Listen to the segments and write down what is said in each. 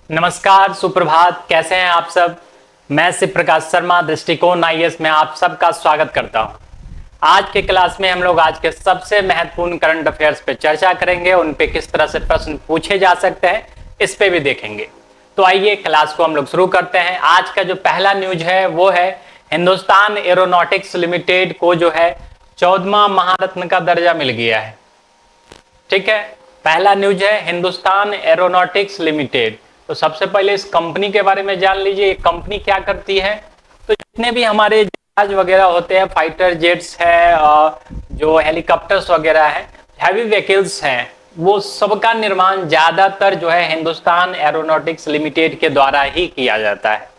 नमस्कार, सुप्रभात। कैसे हैं आप सब। मैं शिव प्रकाश शर्मा दृष्टिकोण आईएएस में आप सबका स्वागत करता हूं। आज के क्लास में हम लोग आज के सबसे महत्वपूर्ण करंट अफेयर्स पे चर्चा करेंगे। उन पे किस तरह से प्रश्न पूछे जा सकते हैं इस पे भी देखेंगे। तो आइए क्लास को हम लोग शुरू करते हैं। आज का जो पहला न्यूज है वो है हिंदुस्तान एरोनॉटिक्स लिमिटेड को जो है 14वां महारत्न का दर्जा मिल गया है। ठीक है, पहला न्यूज है हिंदुस्तान एरोनॉटिक्स लिमिटेड। तो सबसे पहले इस कंपनी के बारे में जान लीजिए। ये कंपनी क्या करती है। तो जितने भी हमारे जहाज वगैरह होते हैं, फाइटर जेट्स है, जो हेलीकॉप्टर्स वगैरह है, हैवी व्हीकल्स हैं, वो सबका निर्माण ज्यादातर जो है हिंदुस्तान एरोनॉटिक्स लिमिटेड के द्वारा ही किया जाता है।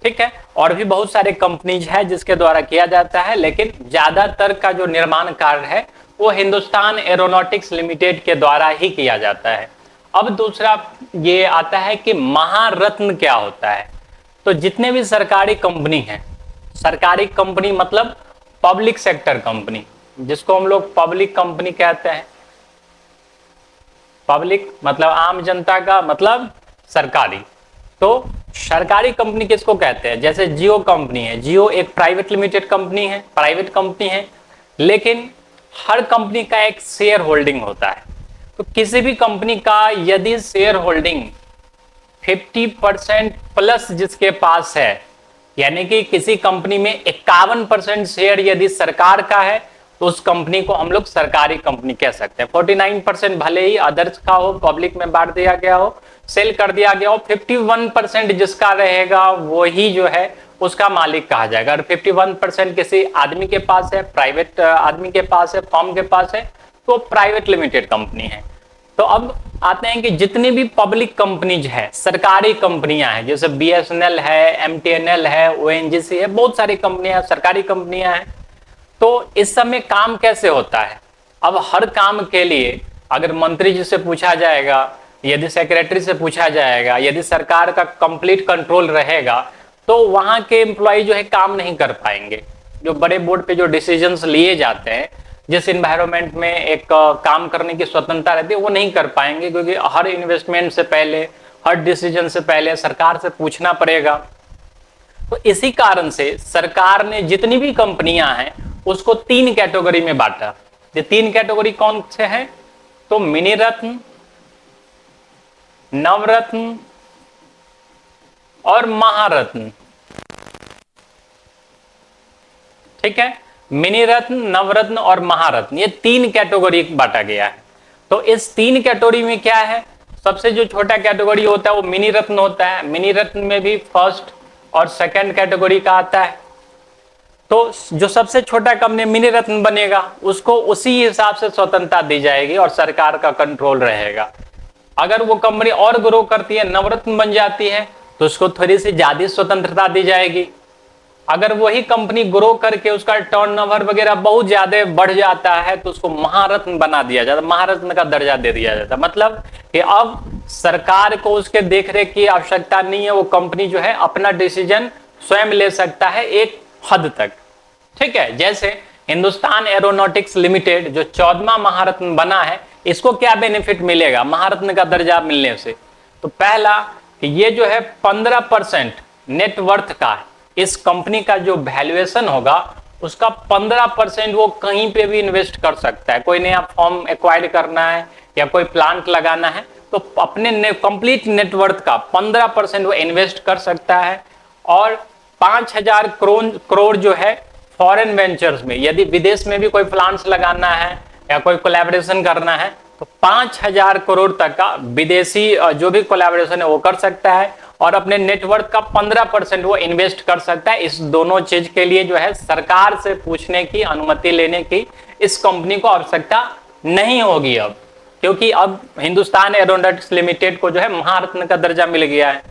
ठीक है, और भी बहुत सारे कंपनीज है जिसके द्वारा किया जाता है, लेकिन ज्यादातर का जो निर्माण कार्य है वो हिंदुस्तान एरोनॉटिक्स लिमिटेड के द्वारा ही किया जाता है। अब दूसरा ये आता है कि महारत्न क्या होता है। तो जितने भी सरकारी कंपनी हैं, सरकारी कंपनी मतलब पब्लिक सेक्टर कंपनी, जिसको हम लोग पब्लिक कंपनी कहते हैं। पब्लिक मतलब आम जनता का मतलब सरकारी। तो सरकारी कंपनी किसको कहते हैं। जैसे जियो कंपनी है, जियो एक प्राइवेट लिमिटेड कंपनी है, प्राइवेट कंपनी है, लेकिन हर कंपनी का एक शेयर होल्डिंग होता है। तो किसी भी कंपनी का यदि शेयर होल्डिंग 50% प्लस जिसके पास है, यानी कि किसी कंपनी में 51% शेयर यदि सरकार का है, तो उस कंपनी को हम लोग सरकारी कंपनी कह सकते हैं। 49% भले ही अदर्स का हो, पब्लिक में बांट दिया गया हो, सेल कर दिया गया हो, 51% जिसका रहेगा वही जो है उसका मालिक कहा जाएगा। और 51% किसी आदमी के पास है, प्राइवेट आदमी के पास है, फर्म के पास है, तो प्राइवेट लिमिटेड कंपनी है। तो अब आते हैं कि जितनी भी पब्लिक कंपनीज है, सरकारी कंपनियां हैं, जैसे बीएसएनएल है, एमटीएनएल है, ओएनजीसी है, बहुत सारी कंपनियां सरकारी कंपनियां हैं। तो इस समय काम कैसे होता है। अब हर काम के लिए अगर मंत्री जी से पूछा जाएगा, यदि सेक्रेटरी से पूछा जाएगा, यदि सरकार का कंप्लीट कंट्रोल रहेगा, तो वहां के एम्प्लॉय जो है काम नहीं कर पाएंगे। जो बड़े बोर्ड पे जो डिसीजंस लिए जाते हैं, जिस इन्वायरमेंट में एक काम करने की स्वतंत्रता रहती है, वो नहीं कर पाएंगे, क्योंकि हर इन्वेस्टमेंट से पहले, हर डिसीजन से पहले सरकार से पूछना पड़ेगा। तो इसी कारण से सरकार ने जितनी भी कंपनियां हैं उसको 3 कैटेगरी में बांटा। ये 3 कैटेगरी कौन से हैं। तो मिनी रत्न, नवरत्न और महारत्न। ठीक है, मिनी रत्न, नवरत्न और महारत्न, ये 3 कैटेगरी बांटा गया है। तो इस 3 कैटेगरी में क्या है, सबसे जो छोटा कैटेगरी होता है वो मिनी रत्न होता है। मिनी रत्न में भी फर्स्ट और सेकंड कैटेगरी का आता है। तो जो सबसे छोटा कंपनी मिनी रत्न बनेगा उसको उसी हिसाब से स्वतंत्रता दी जाएगी और सरकार का कंट्रोल रहेगा। अगर वो कंपनी और ग्रो करती है, नवरत्न बन जाती है, तो उसको थोड़ी सी ज्यादा स्वतंत्रता दी जाएगी। अगर वही कंपनी ग्रो करके उसका टर्नओवर वगैरह बहुत ज्यादा बढ़ जाता है, तो उसको महारत्न बना दिया जाता है, महारत्न का दर्जा दे दिया जाता है। मतलब कि अब सरकार को उसके देखरेख की आवश्यकता नहीं है, वो कंपनी जो है अपना डिसीजन स्वयं ले सकता है एक हद तक। ठीक है, जैसे हिंदुस्तान एरोनॉटिक्स लिमिटेड जो 14वां महारत्न बना है, इसको क्या बेनिफिट मिलेगा महारत्न का दर्जा मिलने से। तो पहला कि ये जो है 15% नेटवर्थ का, इस कंपनी का जो वैल्यूएशन होगा उसका 15% वो कहीं पे भी इन्वेस्ट कर सकता है। कोई नया फॉर्म एक्वायर करना है या कोई प्लांट लगाना है, तो अपने कंप्लीट नेटवर्थ का 15% वो इन्वेस्ट कर सकता है। और 5,000 करोड़ जो है फॉरेन वेंचर्स में, यदि विदेश में भी कोई प्लांट्स लगाना है या कोई कोलैबोरेशन करना है, तो 5,000 करोड़ तक का विदेशी जो भी कोलैबोरेशन है वो कर सकता है। और अपने नेटवर्क का 15% वो इन्वेस्ट कर सकता है। इस दोनों चीज के लिए जो है सरकार से पूछने की, अनुमति लेने की इस कंपनी को आवश्यकता नहीं होगी अब, क्योंकि अब हिंदुस्तान एरोनॉटिक्स लिमिटेड को जो है महारत्न का दर्जा मिल गया है।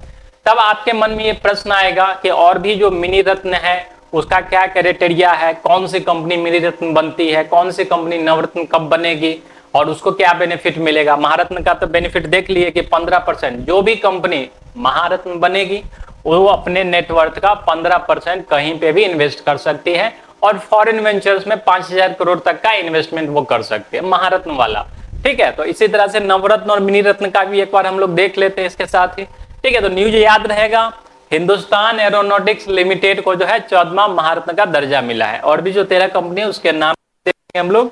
तब आपके मन में ये प्रश्न आएगा कि और भी जो मिनी रत्न है उसका क्या क्राइटेरिया है, कौन सी कंपनी मिनी रत्न बनती है, कौन सी कंपनी नवरत्न कब बनेगी और उसको क्या बेनिफिट मिलेगा। महारत्न का तो बेनिफिट देख लिए कि 15% जो भी कंपनी महारत्न बनेगी वो अपने नेटवर्थ का 15% कहीं पे भी इन्वेस्ट कर सकती है और फॉरेन वेंचर्स में 5,000 करोड़ तक का इन्वेस्टमेंट वो कर सकती है, महारत्न वाला। ठीक है, तो इसी तरह से नवरत्न और मिनी रत्न का भी एक बार हम लोग देख लेते हैं इसके साथ ही। ठीक है, तो न्यूज याद रहेगा, हिंदुस्तान एरोनॉटिक्स लिमिटेड को जो है 14वां महारत्न का दर्जा मिला है। और भी जो 13 कंपनी है उसके नाम देखेंगे हम लोग।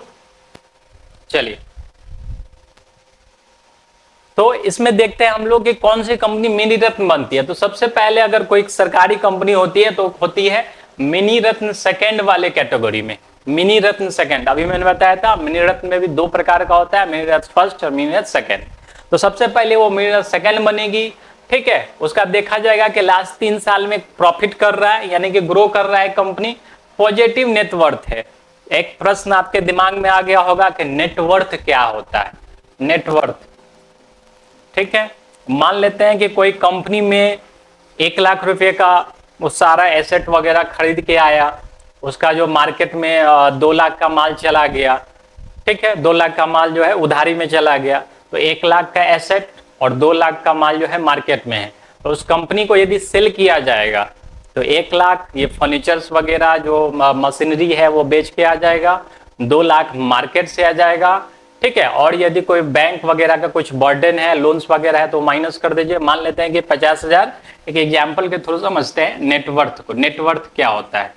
चलिए, तो इसमें देखते हैं हम लोग कि कौन सी कंपनी मिनी रत्न बनती है। तो सबसे पहले अगर कोई सरकारी कंपनी होती है तो होती है मिनी रत्न सेकंड वाले कैटेगरी में। मिनी रत्न सेकंड, अभी मैंने बताया था मिनी रत्न में भी दो प्रकार का होता है, मिनी रत्न फर्स्ट और मिनी रत्न सेकंड। तो सबसे पहले वो मिनी रत्न सेकंड बनेगी। ठीक है, उसका देखा जाएगा कि लास्ट 3 साल में प्रॉफिट कर रहा है, यानी कि ग्रो कर रहा है कंपनी, पॉजिटिव नेटवर्थ है। एक प्रश्न आपके दिमाग में आ गया होगा कि नेटवर्थ क्या होता है। नेटवर्थ, ठीक है, मान लेते हैं कि कोई कंपनी में 1 लाख रुपए का वो सारा एसेट वगैरह खरीद के आया, उसका जो मार्केट में 2 लाख का माल चला गया। ठीक है, 2 लाख का माल जो है उधारी में चला गया, तो 1 लाख का एसेट और 2 लाख का माल जो है मार्केट में है। तो उस कंपनी को यदि सेल किया जाएगा तो 1 लाख ये फर्नीचर्स वगैरह जो मशीनरी है वो बेच के आ जाएगा, 2 लाख मार्केट से आ जाएगा। ठीक है, और यदि कोई बैंक वगैरह का कुछ बर्डन है, लोन्स वगैरह है तो माइनस कर दीजिए। मान लेते हैं कि 50,000, एक एग्जाम्पल के थ्रू समझते हैं नेटवर्थ को। नेटवर्थ क्या होता है?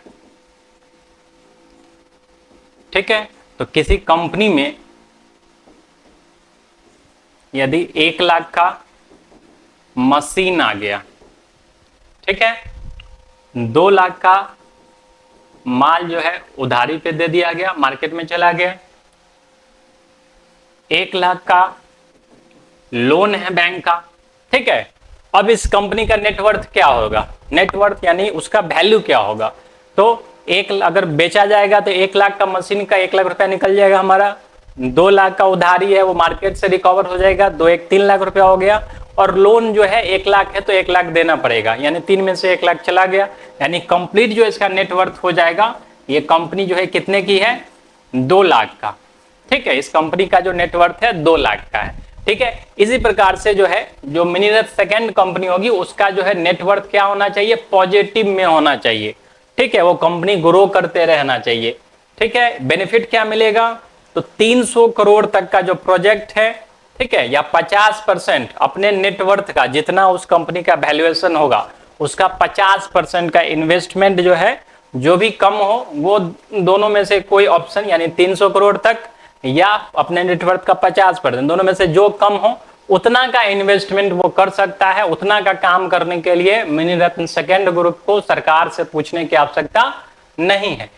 ठीक है, तो किसी कंपनी में यदि 1 लाख का मशीन आ गया, ठीक है, 2 लाख का माल जो है उधारी पे दे दिया गया, मार्केट में चला गया, 1 लाख का लोन है बैंक का। ठीक है, अब इस कंपनी का नेटवर्थ क्या होगा? नेटवर्थ यानी उसका वैल्यू क्या होगा? तो एक अगर बेचा जाएगा तो 1 लाख का मशीन का 1 लाख रुपया निकल जाएगा हमारा, 2 लाख का उधारी है वो मार्केट से रिकवर हो जाएगा, 2 1 3 लाख रुपया हो गया, और लोन जो है 1 लाख है तो 1 लाख देना पड़ेगा, यानी 3 में से 1 लाख चला गया, यानी कंप्लीट जो इसका नेटवर्थ हो जाएगा, ये कंपनी जो है कितने की है? 2 लाख का। ठीक है, इस कंपनी का जो नेटवर्थ है 2 लाख का है। ठीक है, इसी प्रकार से जो है जो मिनी रत्न सेकंड कंपनी होगी उसका जो है नेटवर्थ क्या होना चाहिए? पॉजिटिव में होना चाहिए। ठीक है, वो कंपनी ग्रो करते रहना चाहिए। ठीक है, बेनिफिट क्या मिलेगा? तो 300 करोड़ तक का जो प्रोजेक्ट है, ठीक है, या 50% अपने नेटवर्थ का, जितना उस कंपनी का वैल्यूएशन होगा उसका 50% का इन्वेस्टमेंट जो है, जो भी कम हो वो दोनों में से कोई ऑप्शन, यानी 300 करोड़ तक या अपने नेटवर्थ का 50%, दोनों में से जो कम हो उतना का इन्वेस्टमेंट वो कर सकता है। उतना का काम करने के लिए मिनी रत्न सेकंड ग्रुप को सरकार से पूछने की आवश्यकता नहीं है।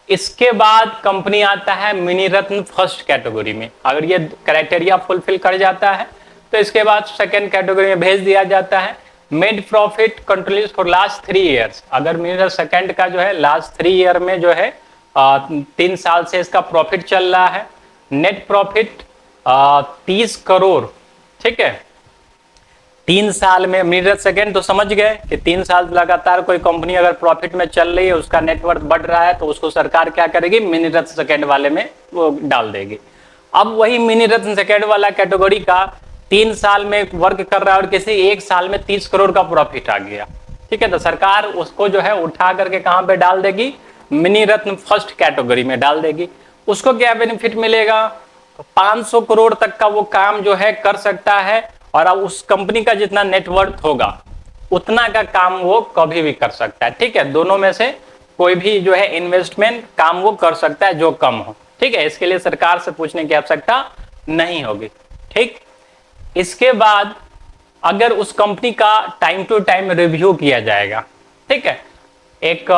इसके बाद कंपनी आता है मिनी रत्न फर्स्ट कैटेगरी में। अगर ये क्राइटेरिया फुलफिल कर जाता है तो इसके बाद सेकंड कैटेगरी में भेज दिया जाता है। Made profit continuous for last 3 years. अगर मिनी रत्न सेकंड का जो है लास्ट 3 ईयर में जो है 3 साल से इसका प्रॉफिट चल रहा है, नेट प्रॉफिट 30 करोड़। ठीक है, 3 साल में मिनी रत्न सेकंड तो समझ गए कि 3 साल लगातार कोई कंपनी अगर प्रॉफिट में चल रही है, उसका नेटवर्थ बढ़ रहा है, तो उसको सरकार क्या करेगी? मिनी रत्न सेकंड वाले में वो डाल देगी। अब वही मिनी रत्न सेकंड वाला कैटेगरी का 3 साल में वर्क कर रहा है और किसी 1 साल में 30 करोड़ का प्रॉफिट आ गया। ठीक है, तो सरकार उसको जो है उठा करके कहां पे डाल देगी? मिनी रत्न फर्स्ट कैटेगरी में डाल देगी। उसको क्या बेनिफिट मिलेगा? 500 करोड़ तक का वो काम जो है कर सकता है, और अब उस कंपनी का जितना नेटवर्थ होगा उतना का काम वो कभी भी कर सकता है। ठीक है, दोनों में से कोई भी जो है इन्वेस्टमेंट काम वो कर सकता है जो कम हो। ठीक है, इसके लिए सरकार से पूछने की आवश्यकता नहीं होगी। ठीक, इसके बाद अगर उस कंपनी का टाइम टू टाइम रिव्यू किया जाएगा, ठीक है, एक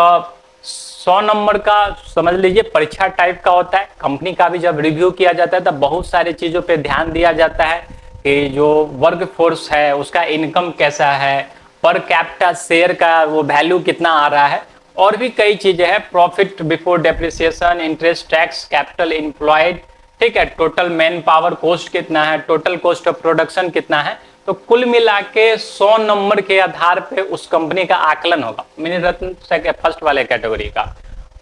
100 नंबर का समझ लीजिए परीक्षा टाइप का होता है। कंपनी का भी जब रिव्यू किया जाता है तब बहुत सारी चीजों पे ध्यान दिया जाता है कि जो वर्क फोर्स है उसका इनकम कैसा है, पर कैपिटा शेयर का वो वैल्यू कितना आ रहा है, और भी कई चीजें हैं, profit before depreciation, interest, tax, capital employed, ठीक है, टोटल मैन पावर कॉस्ट कितना है, टोटल कॉस्ट ऑफ प्रोडक्शन कितना है। तो कुल मिला के 100 नंबर के आधार पे उस कंपनी का आकलन होगा, मिनी रत्न फर्स्ट वाले कैटेगरी का।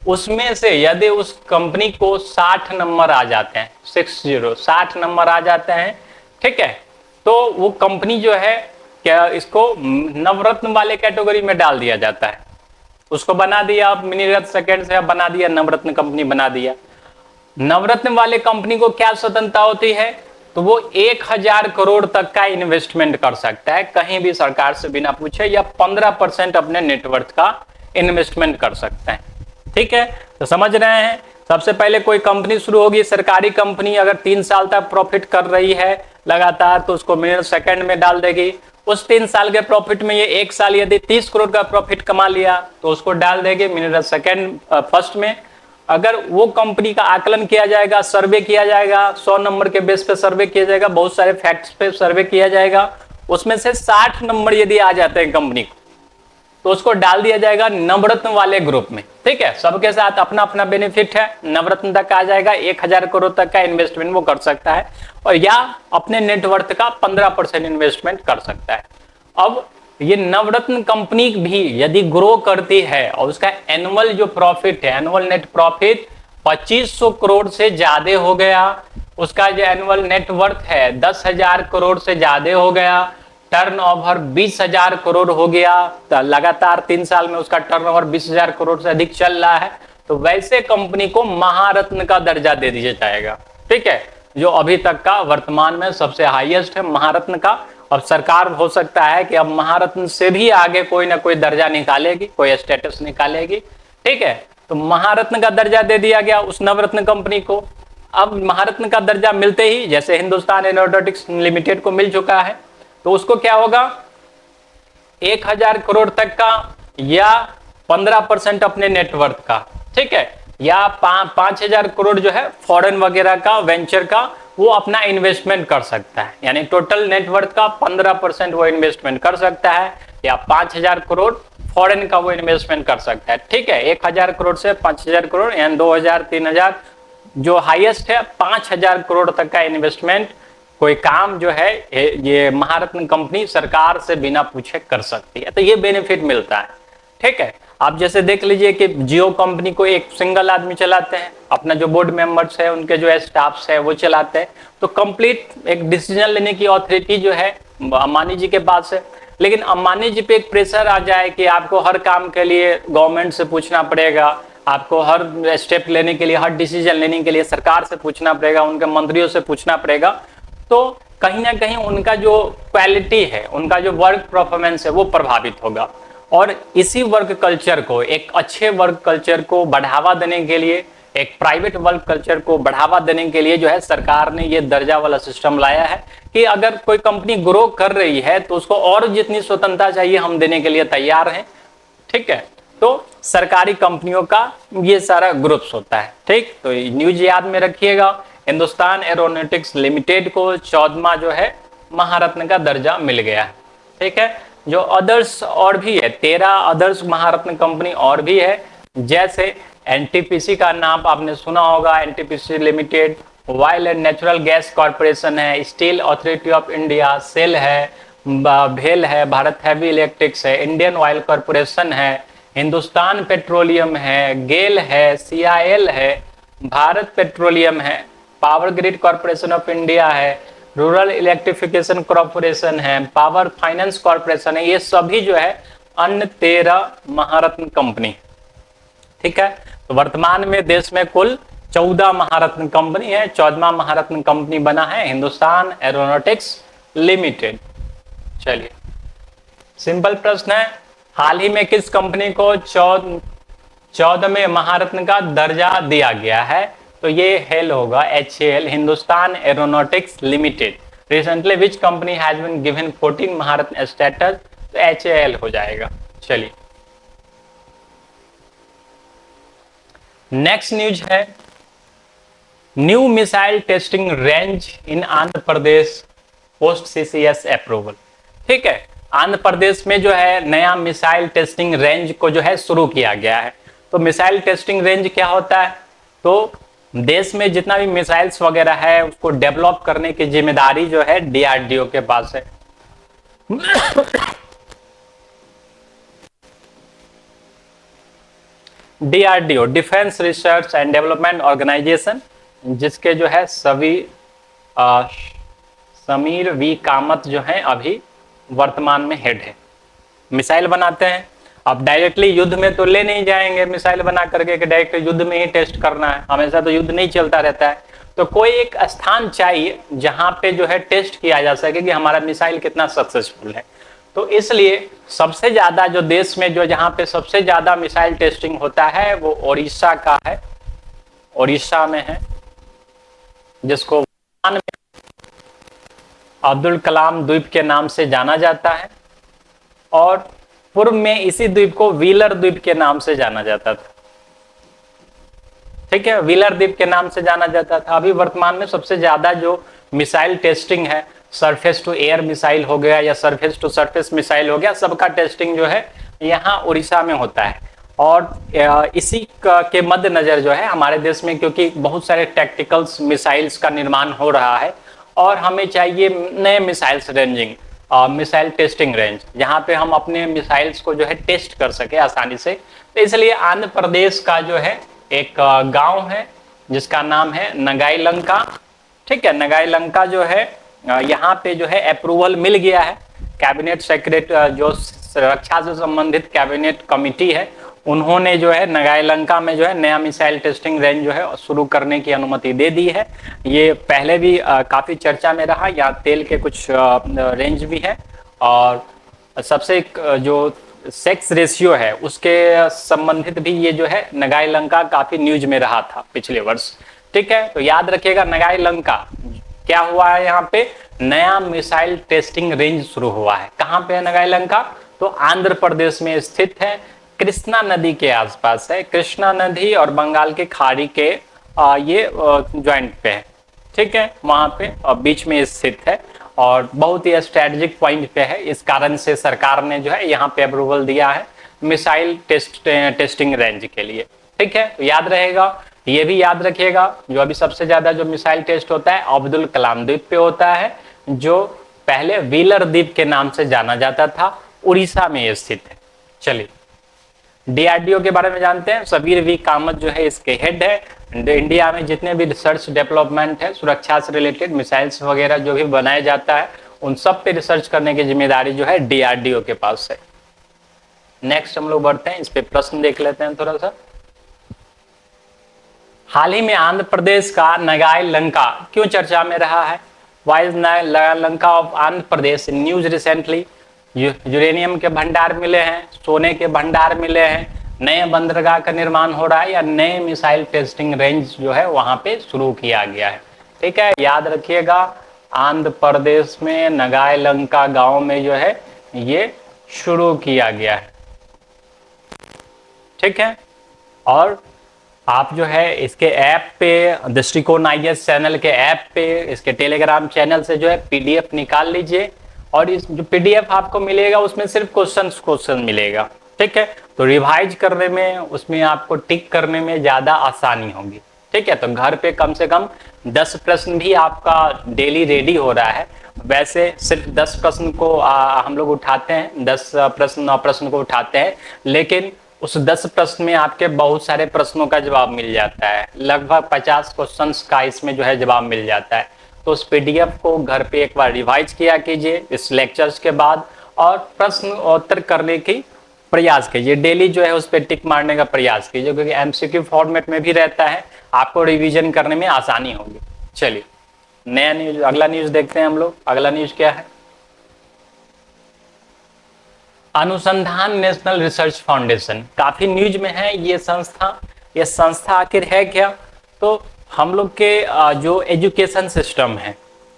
उसमें से यदि उस कंपनी को 60 नंबर आ जाते हैं, 60 नंबर आ जाते हैं, ठीक है, तो वो कंपनी जो है क्या इसको नवरत्न वाले कैटेगरी में डाल दिया जाता है। उसको बना दिया, अब मिनी रत्न सेकंड से बना दिया, नवरत्न कंपनी बना दिया। नवरत्न वाले कंपनी को क्या स्वतंत्रता होती है? तो वो 1000 करोड़ तक का इन्वेस्टमेंट कर सकता है कहीं भी सरकार से बिना पूछे, या 15% अपने नेटवर्थ का इन्वेस्टमेंट कर सकते हैं। ठीक है, तो समझ रहे हैं। सबसे पहले कोई कंपनी शुरू होगी, सरकारी कंपनी, अगर 3 साल तक प्रॉफिट कर रही है लगातार, तो उसको मिनट सेकंड में डाल देगी। उस 3 साल के प्रॉफिट में ये 1 साल यदि 30 करोड़ का प्रॉफिट कमा लिया तो उसको डाल देगी मिनट सेकंड फर्स्ट में। अगर वो कंपनी का आकलन किया जाएगा, सर्वे किया जाएगा, 100 नंबर के बेस पे सर्वे किया जाएगा, बहुत सारे फैक्ट्स पे सर्वे किया जाएगा, उसमें से 60 नंबर यदि आ जाते हैं कंपनी को, तो उसको डाल दिया जाएगा नवरत्न वाले ग्रुप में। ठीक है, सबके साथ अपना अपना बेनिफिट है, नवरत्न तक आ जाएगा, 1000 करोड़ तक का इन्वेस्टमेंट वो कर सकता है, और या अपने नेटवर्थ का 15% इन्वेस्टमेंट कर सकता है। अब ये नवरत्न कंपनी भी यदि ग्रो करती है और उसका एनुअल जो प्रॉफिट है, एनुअल नेट प्रॉफिट 2500 करोड़ से ज्यादा हो गया, उसका जो एनुअल नेटवर्थ है 10,000 करोड़ से ज्यादा हो गया, टर्नओवर 20,000 करोड़ हो गया, लगातार 3 साल में उसका टर्नओवर 20,000 करोड़ से अधिक चल रहा है, तो वैसे कंपनी को महारत्न का दर्जा दे दिया जाएगा। ठीक है, जो अभी तक का वर्तमान में सबसे हाईएस्ट है महारत्न का। अब सरकार हो सकता है कि अब महारत्न से भी आगे कोई ना कोई दर्जा निकालेगी, कोई स्टेटस निकालेगी। ठीक है, तो महारत्न का दर्जा दे दिया गया उस नवरत्न कंपनी को। अब महारत्न का दर्जा मिलते ही, जैसे हिंदुस्तान एरोनॉटिक्स लिमिटेड को मिल चुका है, तो उसको क्या होगा, 1000 करोड़ तक का या 15% अपने नेटवर्थ का, ठीक है, या 5000 करोड़ जो है फॉरेन वगैरह का, वेंचर का, वो अपना इन्वेस्टमेंट कर सकता है। यानी टोटल नेटवर्थ का 15% वो इन्वेस्टमेंट कर सकता है, या 5000 करोड़ फॉरेन का वो इन्वेस्टमेंट कर सकता है। ठीक है, 1000 करोड़ से 5000 करोड़, यानी 2000, 3000, जो हाईएस्ट है 5000 करोड़ तक का इन्वेस्टमेंट कोई काम जो है ये महारत्न कंपनी सरकार से बिना पूछे कर सकती है। तो ये बेनिफिट मिलता है। ठीक है, आप जैसे देख लीजिए कि जियो कंपनी को एक सिंगल आदमी चलाते हैं, अपना जो बोर्ड मेंबर्स है, उनके जो स्टाफ्स है वो चलाते हैं, तो कंप्लीट एक डिसीजन लेने की अथॉरिटी जो है अंबानी जी के पास है। लेकिन अंबानी जी पे एक प्रेशर आ जाए कि आपको हर काम के लिए गवर्नमेंट से पूछना पड़ेगा, आपको हर स्टेप लेने के लिए, हर डिसीजन लेने के लिए सरकार से पूछना पड़ेगा, उनके मंत्रियों से पूछना पड़ेगा, तो कहीं ना कहीं उनका जो क्वालिटी है, उनका जो वर्क परफॉर्मेंस है वो प्रभावित होगा। और इसी वर्क कल्चर को, एक अच्छे वर्क कल्चर को बढ़ावा देने के लिए, एक प्राइवेट वर्क कल्चर को बढ़ावा देने के लिए जो है सरकार ने ये दर्जा वाला सिस्टम लाया है कि अगर कोई कंपनी ग्रो कर रही है तो उसको और जितनी स्वतंत्रता चाहिए हम देने के लिए तैयार हैं। ठीक है, तो सरकारी कंपनियों का ये सारा ग्रुप्स होता है। ठीक, तो न्यूज याद में रखिएगा, हिंदुस्तान एरोनॉटिक्स लिमिटेड को 14वां जो है महारत्न का दर्जा मिल गया है। ठीक है, जो अदर्स और भी है, 13 अदर्स महारत्न कंपनी और भी है, जैसे एनटीपीसी का नाम आपने सुना होगा, NTPC limited, oil and natural gas corporation है, steel authority of India, SAIL है, भेल है, भारत हैवी इलेक्ट्रिक्स है, इंडियन ऑयल कॉर्पोरेशन है, हिंदुस्तान पेट्रोलियम है, गेल है, सीआईएल है, भारत पेट्रोलियम है, power grid corporation of India है, रूरल इलेक्ट्रिफिकेशन कॉर्पोरेशन है, पावर फाइनेंस कॉर्पोरेशन है। ये सभी जो है अन्य 13 महारत्न कंपनी। ठीक है, तो वर्तमान में देश में कुल 14 महारत्न कंपनी है। 14वां महारत्न कंपनी बना है हिंदुस्तान एरोनॉटिक्स लिमिटेड। चलिए, सिंपल प्रश्न है, हाल ही में किस कंपनी को 14वें महारत्न का दर्जा दिया गया है? तो ये हेल होगा, HAL, Hindustan aeronautics limited. Recently which company has been given 14 Maharatna status? तो HAL हो जाएगा। चलिए, नेक्स्ट न्यूज है, new missile testing range in Andhra Pradesh post CCS approval. ठीक है, आंध्र प्रदेश में जो है नया मिसाइल टेस्टिंग रेंज को जो है शुरू किया गया है। तो मिसाइल टेस्टिंग रेंज क्या होता है? तो देश में जितना भी मिसाइल्स वगैरह है उसको डेवलप करने की जिम्मेदारी जो है DRDO के पास है। DRDO, defence research and development organisation, जिसके जो है समीर वी कामत जो है अभी वर्तमान में हेड है। मिसाइल बनाते हैं, अब डायरेक्टली युद्ध में तो ले नहीं जाएंगे मिसाइल बना करके कि डायरेक्ट युद्ध में ही टेस्ट करना है, हमेशा तो युद्ध नहीं चलता रहता है। तो कोई एक स्थान चाहिए जहां पे जो है टेस्ट किया जा सके कि हमारा मिसाइल कितना सक्सेसफुल है। तो इसलिए सबसे ज्यादा जो देश में जो जहां पे सबसे ज्यादा मिसाइल टेस्टिंग होता है वो उड़ीसा का है, उड़ीसा में है, जिसको अब्दुल कलाम द्वीप के नाम से जाना जाता है, और पूर्व में इसी द्वीप को व्हीलर द्वीप के नाम से जाना जाता था। ठीक है, व्हीलर द्वीप के नाम से जाना जाता था। अभी वर्तमान में सबसे ज्यादा जो मिसाइल टेस्टिंग है, सरफेस टू एयर मिसाइल हो गया या सरफेस टू सरफेस मिसाइल हो गया, सबका टेस्टिंग जो है यहाँ उड़ीसा में होता है। और इसी के मद्देनजर जो है हमारे देश में, क्योंकि बहुत सारे टैक्टिकल्स मिसाइल्स का निर्माण हो रहा है और हमें चाहिए नए missiles ranging, missile testing range, जहाँ पे हम अपने मिसाइल्स को जो है टेस्ट कर सके आसानी से। तो इसलिए आंध्र प्रदेश का जो है एक गांव है जिसका नाम है नगाई लंका। ठीक है, नगाई लंका जो है यहाँ पे जो है अप्रूवल मिल गया है। कैबिनेट सेक्रेटरी जो रक्षा से संबंधित कैबिनेट कमिटी है, उन्होंने जो है नगाई लंका में जो है नया मिसाइल टेस्टिंग रेंज जो है शुरू करने की अनुमति दे दी है। ये पहले भी काफी चर्चा में रहा। यहाँ तेल के कुछ रेंज भी है, और सबसे जो सेक्स रेशियो है उसके संबंधित भी ये जो है नगाई लंका काफी न्यूज में रहा था पिछले वर्ष। ठीक है, तो याद रखिएगा नगाई लंका क्या हुआ है, यहाँ पे नया मिसाइल टेस्टिंग रेंज शुरू हुआ है। कहाँ पे है नगाई लंका? तो आंध्र प्रदेश में स्थित है, कृष्णा नदी के आसपास है। कृष्णा नदी और बंगाल के खाड़ी के ये ज्वाइंट पे है। ठीक है, वहां पे बीच में स्थित है और बहुत ही स्ट्रेटेजिक पॉइंट पे है। इस कारण से सरकार ने जो है यहाँ पे अप्रूवल दिया है मिसाइल टेस्टिंग रेंज के लिए। ठीक है, तो याद रहेगा, ये भी याद रखिएगा, जो अभी सबसे ज्यादा जो मिसाइल टेस्ट होता है अब्दुल कलाम द्वीप पे होता है, जो पहले व्हीलर द्वीप के नाम से जाना जाता था, उड़ीसा में स्थित है। चलिए डीआरडीओ के बारे में जानते हैं। सबीर वी कामत जो है इसके हेड है। इंडिया में जितने भी रिसर्च डेवलपमेंट है, सुरक्षा से रिलेटेड मिसाइल्स वगैरह जो भी बनाया जाता है, उन सब पे रिसर्च करने की जिम्मेदारी जो है डीआरडीओ के पास है। नेक्स्ट हम लोग बढ़ते हैं, इस पे प्रश्न देख लेते हैं थोड़ा सा। हाल ही में आंध्र प्रदेश का नगाई लंका क्यों चर्चा में रहा है? Why is Lanka of Andhra Pradesh news recently? Uranium के भंडार मिले हैं, सोने के भंडार मिले हैं, नए बंदरगाह का निर्माण हो रहा है, या नए मिसाइल टेस्टिंग रेंज जो है वहां पे शुरू किया गया है। ठीक है, याद रखिएगा, आंध्र प्रदेश में नगाई लंका गांव में जो है ये शुरू किया गया है। ठीक है, और आप जो है इसके ऐप पे, दृष्टिकोण आईएएस चैनल के ऐप पे, इसके टेलीग्राम चैनल से जो है पीडीएफ निकाल लीजिए, और इस जो पीडीएफ आपको मिलेगा उसमें सिर्फ क्वेश्चन मिलेगा। ठीक है, तो रिवाइज करने में, उसमें आपको टिक करने में ज्यादा आसानी होगी। ठीक है, तो घर पे कम से कम 10 प्रश्न भी आपका डेली रेडी हो रहा है। वैसे सिर्फ 10 प्रश्न को हम लोग उठाते हैं, 10 प्रश्न 9 प्रश्न को उठाते हैं, लेकिन उस 10 प्रश्न में आपके बहुत सारे प्रश्नों का जवाब मिल जाता है। लगभग 50 क्वेश्चंस का इसमें जो है जवाब मिल जाता है। तो उस पीडीएफ को घर पे एक बार रिवाइज किया कीजिए इस लेक्चर्स के बाद, और प्रश्न उत्तर करने की प्रयास कीजिए। डेली जो है उस पर टिक मारने का प्रयास कीजिए, क्योंकि एमसीक्यू फॉर्मेट में भी रहता है, आपको रिवीजन करने में आसानी होगी। चलिए नया न्यूज, अगला न्यूज देखते हैं हम लोग। अगला न्यूज क्या है? अनुसंधान नेशनल रिसर्च फाउंडेशन काफी न्यूज में है ये संस्था। ये संस्था आखिर है क्या? तो हम लोग के जो एजुकेशन सिस्टम है,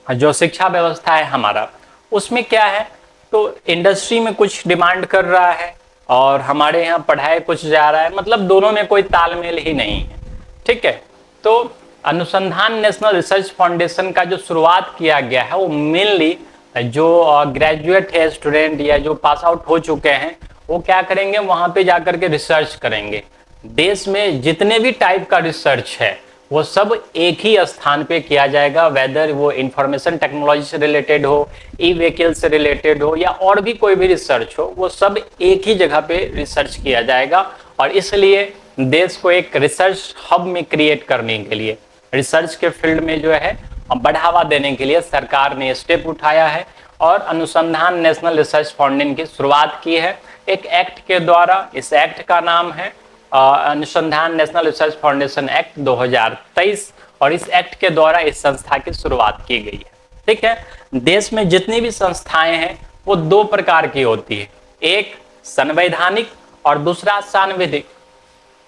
जो शिक्षा व्यवस्था है हमारा, उसमें क्या है, तो इंडस्ट्री में कुछ डिमांड कर रहा है और हमारे यहाँ पढ़ाई कुछ जा रहा है, मतलब दोनों में कोई तालमेल ही नहीं है। ठीक है, तो अनुसंधान नेशनल रिसर्च फाउंडेशन का जो शुरुआत किया गया है वो मेनली जो ग्रेजुएट है स्टूडेंट या जो पास आउट हो चुके हैं, वो क्या करेंगे, वहां पे जाकर के रिसर्च करेंगे। देश में जितने भी टाइप का रिसर्च है वो सब एक ही स्थान पे किया जाएगा, वेदर वो इंफॉर्मेशन टेक्नोलॉजी से रिलेटेड हो, ई व्हीकल से रिलेटेड हो, या और भी कोई भी रिसर्च हो, वो सब एक ही जगह पे रिसर्च किया जाएगा। और इसलिए देश को एक रिसर्च हब में क्रिएट करने के लिए, रिसर्च के फील्ड में जो है बढ़ावा देने के लिए सरकार ने स्टेप उठाया है और अनुसंधान नेशनल रिसर्च फाउंडेशन की शुरुआत की है एक एक्ट के द्वारा। इस एक्ट का नाम है अनुसंधान नेशनल रिसर्च फाउंडेशन एक्ट 2023, और इस एक्ट के द्वारा इस संस्था की शुरुआत की गई है। ठीक है, देश में जितनी भी संस्थाएं हैं वो दो प्रकार की होती है, एक संवैधानिक और दूसरा सांविधिक।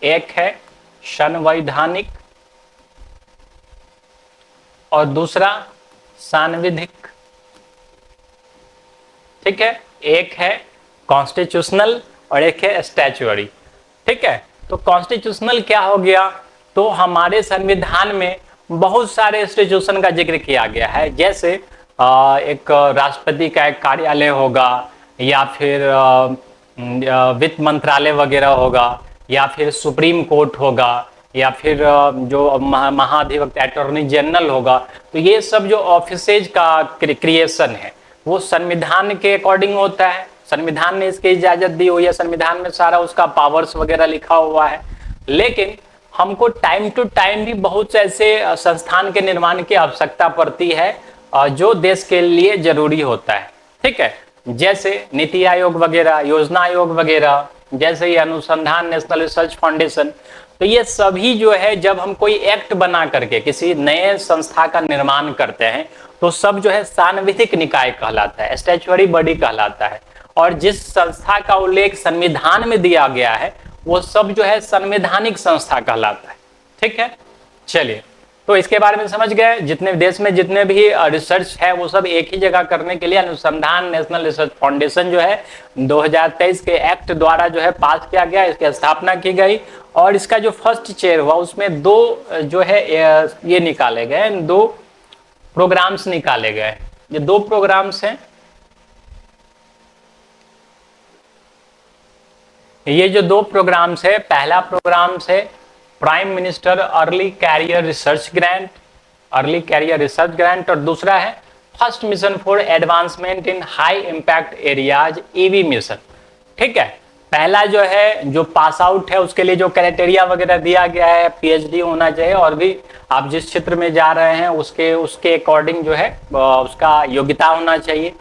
एक है संवैधानिक और दूसरा सांविधिक। ठीक है, एक है कॉन्स्टिट्यूशनल और एक है स्टैच्यूटरी। ठीक है, तो कॉन्स्टिट्यूशनल क्या हो गया, तो हमारे संविधान में बहुत सारे इंस्टीट्यूशन का जिक्र किया गया है, जैसे एक राष्ट्रपति का एक कार्यालय होगा, या फिर वित्त मंत्रालय वगैरह होगा, या फिर सुप्रीम कोर्ट होगा, या फिर जो महाधिवक्ता अटॉर्नी जनरल होगा। तो ये सब जो ऑफिसेज का क्रिएशन है वो संविधान के अकॉर्डिंग होता है, संविधान ने इसकी इजाजत दी हुई है, संविधान में सारा उसका पावर्स वगैरह लिखा हुआ है। लेकिन हमको टाइम टू टाइम भी बहुत से ऐसे संस्थान के निर्माण की आवश्यकता पड़ती है जो देश के लिए जरूरी होता है। ठीक है, जैसे नीति आयोग वगैरह, योजना आयोग वगैरह, जैसे ये अनुसंधान नेशनल रिसर्च फाउंडेशन। तो ये सभी जो है जब हम कोई एक्ट बना करके किसी नए संस्था का निर्माण करते हैं तो सब जो है सांविधिक निकाय कहलाता है, स्टैच्यूटरी बॉडी कहलाता है। और जिस संस्था का उल्लेख संविधान में दिया गया है वो सब जो है संवैधानिक संस्था कहलाता है। ठीक है, चलिए, तो इसके बारे में समझ गए। जितने देश में जितने भी रिसर्च है वो सब एक ही जगह करने के लिए अनुसंधान नेशनल रिसर्च फाउंडेशन जो है 2023 के एक्ट द्वारा जो है पास किया गया, इसकी स्थापना की गई। और इसका जो फर्स्ट चेयर हुआ उसमें दो जो है ये निकाले गए, दो प्रोग्राम्स निकाले गए। ये दो प्रोग्राम्स हैं, ये जो दो प्रोग्राम्स है, पहला प्रोग्राम है prime minister early career research grant, early career research grant, और दूसरा है first mission for advancement in high impact areas, EV mission. ठीक है, पहला जो है जो पास आउट है उसके लिए जो क्राइटेरिया वगैरह दिया गया है, पीएचडी होना चाहिए, और भी आप जिस क्षेत्र में जा रहे हैं उसके अकॉर्डिंग जो है उसका योग्यता होना चाहिए,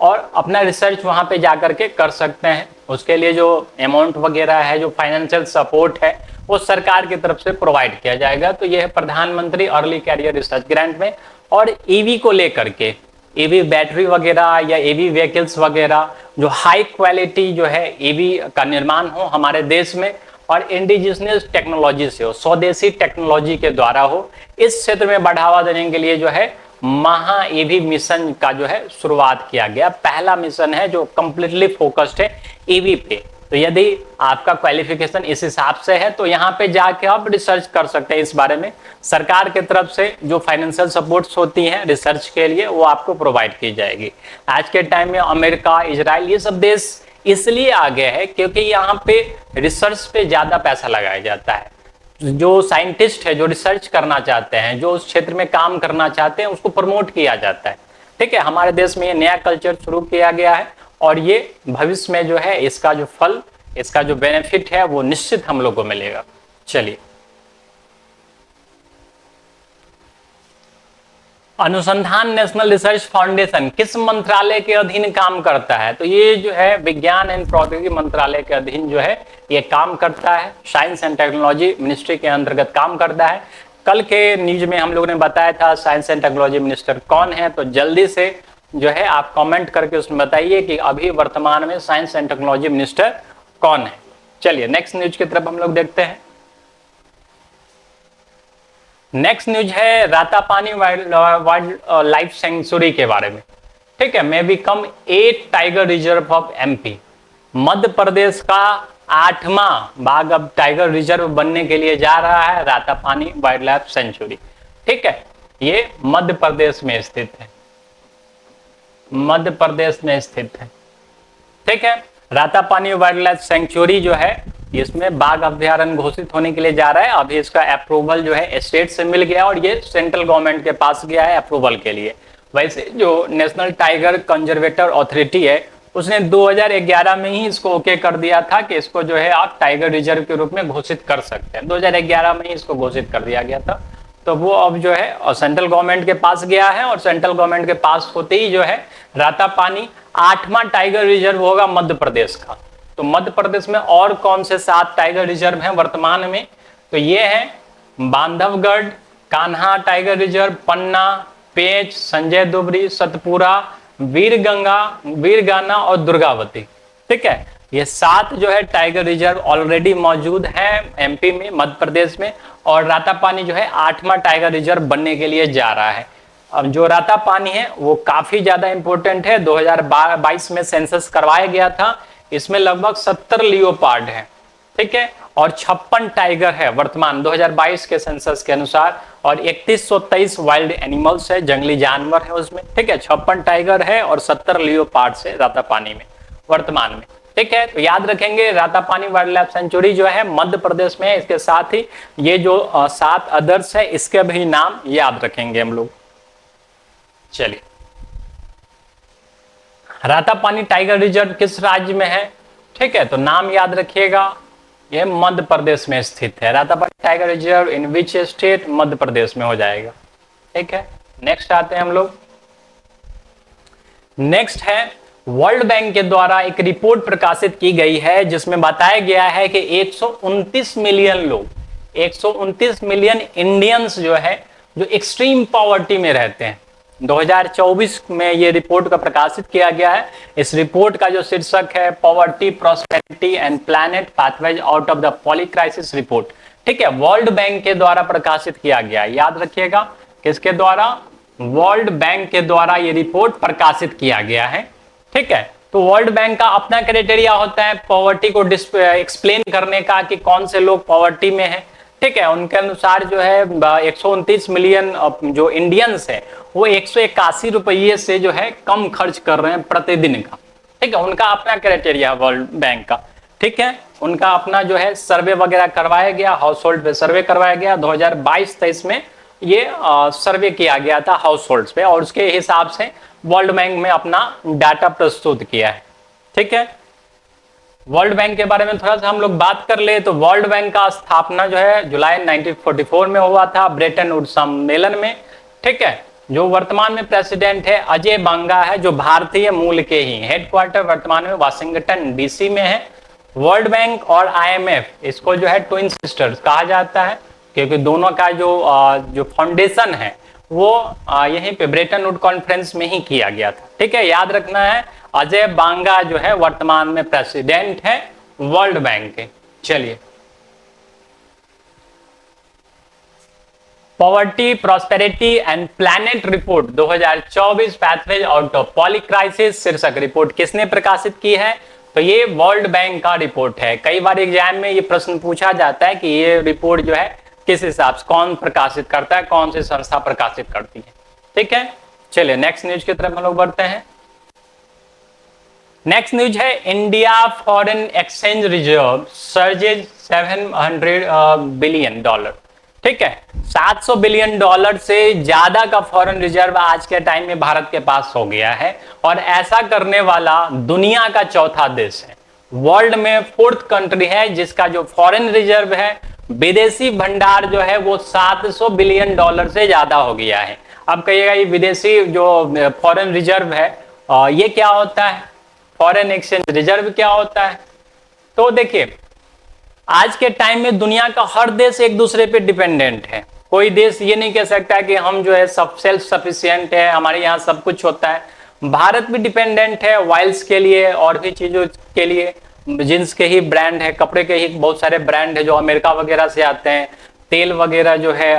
और अपना रिसर्च वहां पे जाकर के कर सकते हैं। उसके लिए जो अमाउंट वगैरह है, जो फाइनेंशियल सपोर्ट है, वो सरकार की तरफ से प्रोवाइड किया जाएगा। तो यह है प्रधानमंत्री अर्ली कैरियर रिसर्च ग्रांट में। और ईवी को लेकर के, ईवी बैटरी वगैरह या ईवी व्हीकल्स वगैरह, जो हाई क्वालिटी जो है ईवी का निर्माण हो हमारे देश में, और इंडिजिनियस टेक्नोलॉजी से हो, स्वदेशी टेक्नोलॉजी के द्वारा हो, इस क्षेत्र में बढ़ावा देने के लिए जो है महा ईवी मिशन का जो है शुरुआत किया गया। पहला मिशन है जो कंप्लीटली फोकस्ड है ईवी पे। तो यदि आपका क्वालिफिकेशन इस हिसाब से है तो यहाँ पे जाके आप रिसर्च कर सकते हैं इस बारे में। सरकार की तरफ से जो फाइनेंशियल सपोर्ट्स होती हैं रिसर्च के लिए वो आपको प्रोवाइड की जाएगी। आज के टाइम में अमेरिका, इजराइल, ये सब देश इसलिए आगे है क्योंकि यहाँ पे रिसर्च पे ज्यादा पैसा लगाया जाता है। जो साइंटिस्ट है, जो रिसर्च करना चाहते हैं, जो उस क्षेत्र में काम करना चाहते हैं, उसको प्रमोट किया जाता है। ठीक है, हमारे देश में ये नया कल्चर शुरू किया गया है, और ये भविष्य में जो है इसका जो फल, इसका जो बेनिफिट है वो निश्चित हम लोग को मिलेगा। चलिए, अनुसंधान नेशनल रिसर्च फाउंडेशन किस मंत्रालय के अधीन काम करता है? तो ये जो है विज्ञान एवं प्रौद्योगिकी मंत्रालय के अधीन जो है ये काम करता है। साइंस एंड टेक्नोलॉजी मिनिस्ट्री के अंतर्गत काम करता है। कल के न्यूज में हम लोगों ने बताया था साइंस एंड टेक्नोलॉजी मिनिस्टर कौन है, तो जल्दी से जो है आप कमेंट करके उसमें बताइए कि अभी वर्तमान में साइंस एंड टेक्नोलॉजी मिनिस्टर कौन है। चलिए नेक्स्ट न्यूज की तरफ हम लोग देखते हैं। नेक्स्ट न्यूज है रातापानी वाइल्ड लाइफ सेंचुरी के बारे में। ठीक है, may become 8 tiger reserve of MP. Madhya Pradesh का 8वां बाघ अब टाइगर रिजर्व बनने के लिए जा रहा है, रातापानी वाइल्ड लाइफ सेंचुरी। ठीक है, ये मध्य प्रदेश में स्थित है, मध्य प्रदेश में स्थित है। ठीक है, रातापानी वाइल्ड लाइफ सेंचुरी जो है इसमें बाघ अभ्यारण्य घोषित होने के लिए जा रहा है। अभी इसका अप्रूवल जो है स्टेट से मिल गया और ये सेंट्रल गवर्नमेंट के पास गया है अप्रूवल के लिए। वैसे जो नेशनल टाइगर कंजर्वेटर अथॉरिटी है उसने 2011 में ही इसको ओके कर दिया था कि इसको जो है आप टाइगर रिजर्व के रूप में घोषित कर सकते हैं। 2011 में ही इसको घोषित कर दिया गया था। तो वो अब जो है सेंट्रल गवर्नमेंट के पास गया है और सेंट्रल गवर्नमेंट के पास होते ही जो है रातापानी 8वां टाइगर रिजर्व होगा मध्य प्रदेश का। तो मध्य प्रदेश में और कौन से 7 टाइगर रिजर्व हैं वर्तमान में? तो ये है बांधवगढ़, कान्हा टाइगर रिजर्व, पन्ना, पेंच, संजय दुबरी, सतपुरा, वीरगाना और दुर्गावती। ठीक है, ये 7 जो है टाइगर रिजर्व ऑलरेडी मौजूद है एमपी में, मध्य प्रदेश में। और रातापानी जो है 8वां टाइगर रिजर्व बनने के लिए जा रहा है। अब जो रातापानी है वो काफी ज्यादा इंपॉर्टेंट है। 2022 में सेंसस करवाया गया था, इसमें लगभग 70 लियोपार्ड है। ठीक है, और 56 टाइगर है वर्तमान 2022 के सेंसस के अनुसार, और 3123 वाइल्ड एनिमल्स है, जंगली जानवर है उसमें। ठीक है, 56 टाइगर है और 70 लियोपार्ड है रातापानी में वर्तमान में। ठीक है, तो याद रखेंगे रातापानी वाइल्ड लाइफ सेंचुरी जो है मध्य प्रदेश में है। इसके साथ ही ये जो 7 अदर्स है इसके भी नाम याद रखेंगे हम लोग। चलिए, रातापानी टाइगर रिजर्व किस राज्य में है? ठीक है, तो नाम याद रखिएगा, यह मध्य प्रदेश में स्थित है। Ratapani tiger reserve in which state? Madhya Pradesh में हो जाएगा। ठीक है, नेक्स्ट आते हैं हम लोग। नेक्स्ट है, वर्ल्ड बैंक के द्वारा एक रिपोर्ट प्रकाशित की गई है जिसमें बताया गया है कि 129 मिलियन लोग, 129 मिलियन इंडियंस जो है जो एक्सट्रीम पॉवर्टी में रहते हैं। 2024 में ये रिपोर्ट का प्रकाशित किया गया है। इस रिपोर्ट का जो शीर्षक है poverty, prosperity and planet pathways out of the poly crisis report. ठीक है, वर्ल्ड बैंक के द्वारा प्रकाशित किया गया है। याद रखिएगा, किसके द्वारा? वर्ल्ड बैंक के द्वारा ये रिपोर्ट प्रकाशित किया गया है। ठीक है, तो वर्ल्ड बैंक का अपना क्राइटेरिया होता है पॉवर्टी को एक्सप्लेन करने का कि कौन से लोग पॉवर्टी में हैं। ठीक है, उनके अनुसार जो है 129 मिलियन जो इंडियंस है वो 181 रुपये से जो है कम खर्च कर रहे हैं प्रतिदिन का। ठीक है, उनका अपना क्राइटेरिया है वर्ल्ड बैंक का। ठीक है, उनका अपना जो है सर्वे वगैरह करवाया गया, हाउस होल्ड पे सर्वे करवाया गया 2022-23 में। ये सर्वे किया गया था हाउस होल्ड पे, और उसके हिसाब से वर्ल्ड बैंक में अपना डाटा प्रस्तुत किया है। ठीक है, वर्ल्ड बैंक के बारे में थोड़ा सा हम लोग बात कर ले तो वर्ल्ड बैंक का स्थापना जो है जुलाई 1944 में हुआ था ब्रेटन वुड्स सम्मेलन में। ठीक है, जो वर्तमान में प्रेसिडेंट है अजय बांगा है, जो भारतीय मूल के ही। हेडक्वार्टर वर्तमान में वाशिंगटन डीसी में है। वर्ल्ड बैंक और आईएमएफ इसको जो है ट्विन सिस्टर्स कहा जाता है, क्योंकि दोनों का जो फाउंडेशन है वो यहीं पे ब्रेटन वुड कॉन्फ्रेंस में ही किया गया था। ठीक है, याद रखना है, अजय बांगा जो है वर्तमान में प्रेसिडेंट है वर्ल्ड बैंक के। चलिए, poverty, prosperity and planet report 2024 pathways out of polycrisis शीर्षक रिपोर्ट किसने प्रकाशित की है? तो ये वर्ल्ड बैंक का रिपोर्ट है। कई बार एग्जाम में ये प्रश्न पूछा जाता है कि ये रिपोर्ट जो है किस हिसाब से कौन प्रकाशित करता है, कौन सी संस्था प्रकाशित करती है। ठीक है, चलिए नेक्स्ट न्यूज की तरफ हम लोग बढ़ते हैं। नेक्स्ट न्यूज है, India foreign exchange reserve surges $700 billion. ठीक है, $700 बिलियन से ज्यादा का फॉरेन रिजर्व आज के टाइम में भारत के पास हो गया है, और ऐसा करने वाला दुनिया का चौथा देश है। वर्ल्ड में 4th कंट्री है जिसका जो फॉरेन रिजर्व है, विदेशी भंडार जो है वो $700 बिलियन से ज्यादा हो गया है। अब कहिएगा ये विदेशी जो फॉरेन रिजर्व है ये क्या होता है? फॉरेन एक्सचेंज रिजर्व क्या होता है? तो देखिए, आज के टाइम में दुनिया का हर देश एक दूसरे पे डिपेंडेंट है। कोई देश ये नहीं कह सकता कि हम जो है सब सेल्फ सफिशिएंट है, हमारे यहाँ सब कुछ होता है। भारत भी डिपेंडेंट है ऑयल्स के लिए और भी चीजों के लिए। जींस के ही ब्रांड है, कपड़े के ही बहुत सारे ब्रांड है जो अमेरिका वगैरह से आते हैं। तेल वगैरह जो है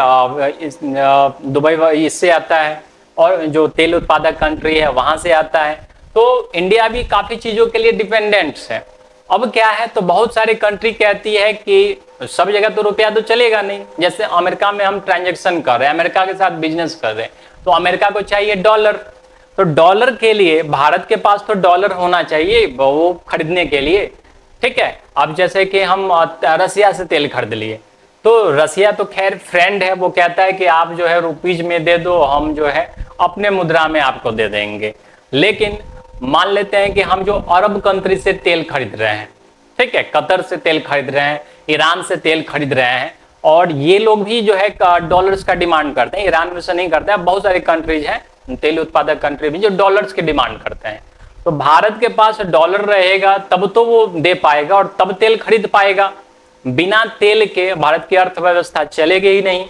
दुबई इससे आता है, और जो तेल उत्पादक कंट्री है वहां से आता है। तो इंडिया भी काफी चीजों के लिए डिपेंडेंट्स है। अब क्या है, तो बहुत सारी कंट्री कहती है कि सब जगह तो रुपया तो चलेगा नहीं। जैसे अमेरिका में हम ट्रांजैक्शन कर रहे हैं, अमेरिका के साथ बिजनेस कर रहे हैं, तो अमेरिका को चाहिए डॉलर। तो डॉलर के लिए भारत के पास तो डॉलर होना चाहिए वो खरीदने के लिए। ठीक है, अब जैसे कि हम रसिया से तेल खरीद लिए, तो रसिया तो खैर फ्रेंड है, वो कहता है कि आप जो है रुपीज में दे दो, हम जो है अपने मुद्रा में आपको दे देंगे। लेकिन मान लेते हैं कि हम जो अरब कंट्री से तेल खरीद रहे हैं, ठीक है, कतर से तेल खरीद रहे हैं, ईरान से तेल खरीद रहे हैं, और ये लोग भी जो है डॉलर्स का डिमांड करते हैं। ईरान में से नहीं करते हैं, बहुत सारी कंट्रीज हैं तेल उत्पादक कंट्री भी जो डॉलर्स की डिमांड करते हैं। तो भारत के पास डॉलर रहेगा तब तो वो दे पाएगा और तब तेल खरीद पाएगा। बिना तेल के भारत की अर्थव्यवस्था चलेगी ही नहीं।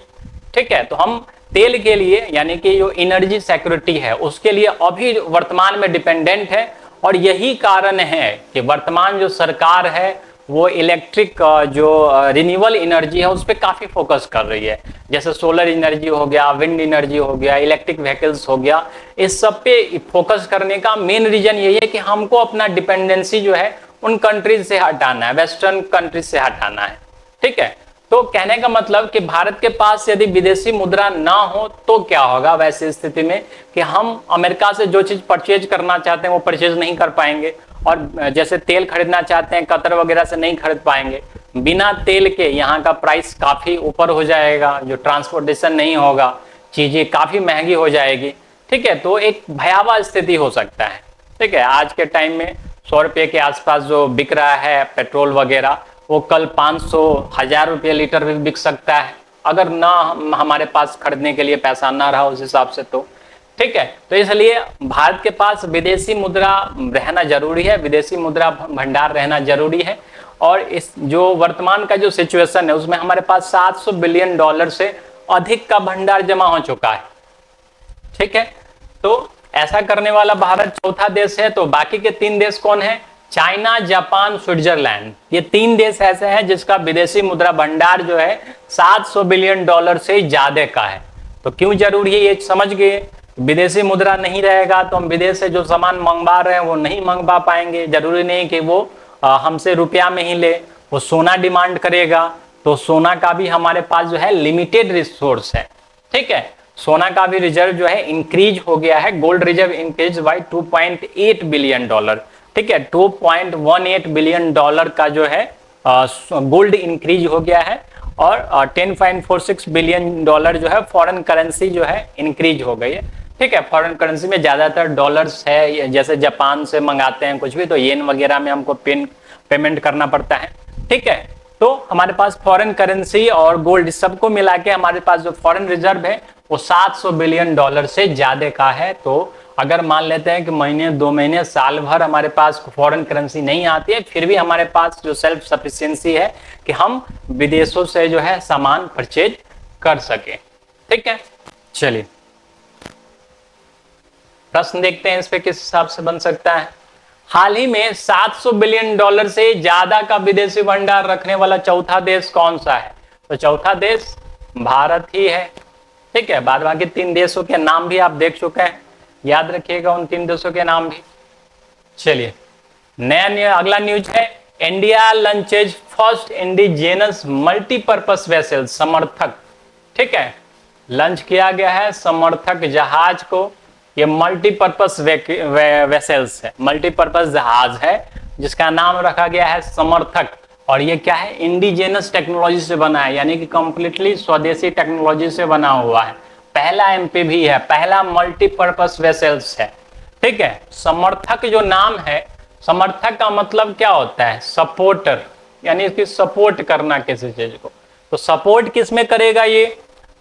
ठीक है। तो हम तेल के लिए यानी कि जो एनर्जी सिक्योरिटी है उसके लिए अभी वर्तमान में डिपेंडेंट है, और यही कारण है कि वर्तमान जो सरकार है वो इलेक्ट्रिक जो रिन्यूएबल एनर्जी है उस पर काफी फोकस कर रही है। जैसे सोलर एनर्जी हो गया, विंड एनर्जी हो गया, इलेक्ट्रिक व्हीकल्स हो गया, इस सब पे फोकस करने का मेन रीजन यही है कि हमको अपना डिपेंडेंसी जो है उन कंट्रीज से हटाना है, वेस्टर्न कंट्रीज से हटाना है। ठीक है। तो कहने का मतलब कि भारत के पास यदि विदेशी मुद्रा ना हो तो क्या होगा वैसी स्थिति में, कि हम अमेरिका से जो चीज परचेज करना चाहते हैं वो परचेज नहीं कर पाएंगे, और जैसे तेल खरीदना चाहते हैं कतर वगैरह से नहीं खरीद पाएंगे। बिना तेल के यहाँ का प्राइस काफी ऊपर हो जाएगा, जो ट्रांसपोर्टेशन नहीं होगा, चीजें काफी महंगी हो जाएगी। ठीक है। तो एक भयावह स्थिति हो सकता है। ठीक है। आज के टाइम में 100 रुपये के आसपास जो बिक रहा है पेट्रोल वगैरह, वो कल 500 1000 रुपये लीटर भी बिक सकता है, अगर ना हमारे पास खरीदने के लिए पैसा ना रहा उस हिसाब से तो। ठीक है। तो इसलिए भारत के पास विदेशी मुद्रा रहना जरूरी है, विदेशी मुद्रा भंडार रहना जरूरी है। और इस जो वर्तमान का जो सिचुएशन है उसमें हमारे पास $700 बिलियन से अधिक का भंडार जमा हो चुका है। ठीक है। तो ऐसा करने वाला भारत चौथा देश है। तो बाकी के 3 देश कौन है? China, Japan, Switzerland. ये 3 देश ऐसे हैं जिसका विदेशी मुद्रा भंडार जो है $700 बिलियन से ज्यादा का है। तो क्यों जरूरी है ये समझ गए। विदेशी मुद्रा नहीं रहेगा तो हम विदेश से जो सामान मंगवा रहे हैं वो नहीं मंगवा पाएंगे। जरूरी नहीं कि वो हमसे रुपया में ही ले, वो सोना डिमांड करेगा, तो सोना का भी हमारे पास जो है लिमिटेड रिसोर्स है। ठीक है। सोना का भी रिजर्व जो है इंक्रीज हो गया है, gold reserve increase by $2.8 billion. ठीक है। $2.18 बिलियन का जो है गोल्ड इंक्रीज हो गया है, और $10.46 बिलियन जो है फॉरेन करेंसी जो है इंक्रीज हो गई है। ठीक है। फॉरेन करेंसी में ज्यादातर डॉलर्स है, जैसे जापान से मंगाते हैं कुछ भी तो येन वगैरह में हमको पेमेंट करना पड़ता है। ठीक है। तो हमारे पास फॉरेन करेंसी और गोल्ड सबको मिला के हमारे पास जो फॉरेन रिजर्व है वो $700 बिलियन से ज्यादा का है। तो अगर मान लेते हैं कि महीने 2 महीने साल भर हमारे पास फॉरेन करेंसी नहीं आती है, फिर भी हमारे पास जो सेल्फ सफिशिएंसी है कि हम विदेशों से जो है सामान परचेज कर सके। ठीक है। चलिए प्रश्न देखते हैं इस पे किस हिसाब से बन सकता है। हाल ही में $700 बिलियन से ज्यादा का विदेशी भंडार रखने वाला चौथा देश कौन सा है? तो चौथा देश भारत ही है। ठीक है। बाद बाकी 3 देशों के नाम भी आप देख चुके हैं, याद रखिएगा उन 3 देशों के नाम भी। चलिए नया अगला न्यूज है, India launches first indigenous multipurpose vessel समर्थक। ठीक है। लॉन्च किया गया है समर्थक जहाज को। ये मल्टीपर्पस वेसल्स है, मल्टीपर्पस जहाज है जिसका नाम रखा गया है समर्थक। और ये क्या है? इंडिजिनस टेक्नोलॉजी से बना है, यानी कि कंप्लीटली स्वदेशी टेक्नोलॉजी से बना हुआ है। पहला एमपीवी है, पहला मल्टीपर्पस वेसल्स है। ठीक है। समर्थक जो नाम है, समर्थक का मतलब क्या होता है? सपोर्टर, यानी इसकी सपोर्ट करना किसी चीज को। तो सपोर्ट किस में करेगा ये?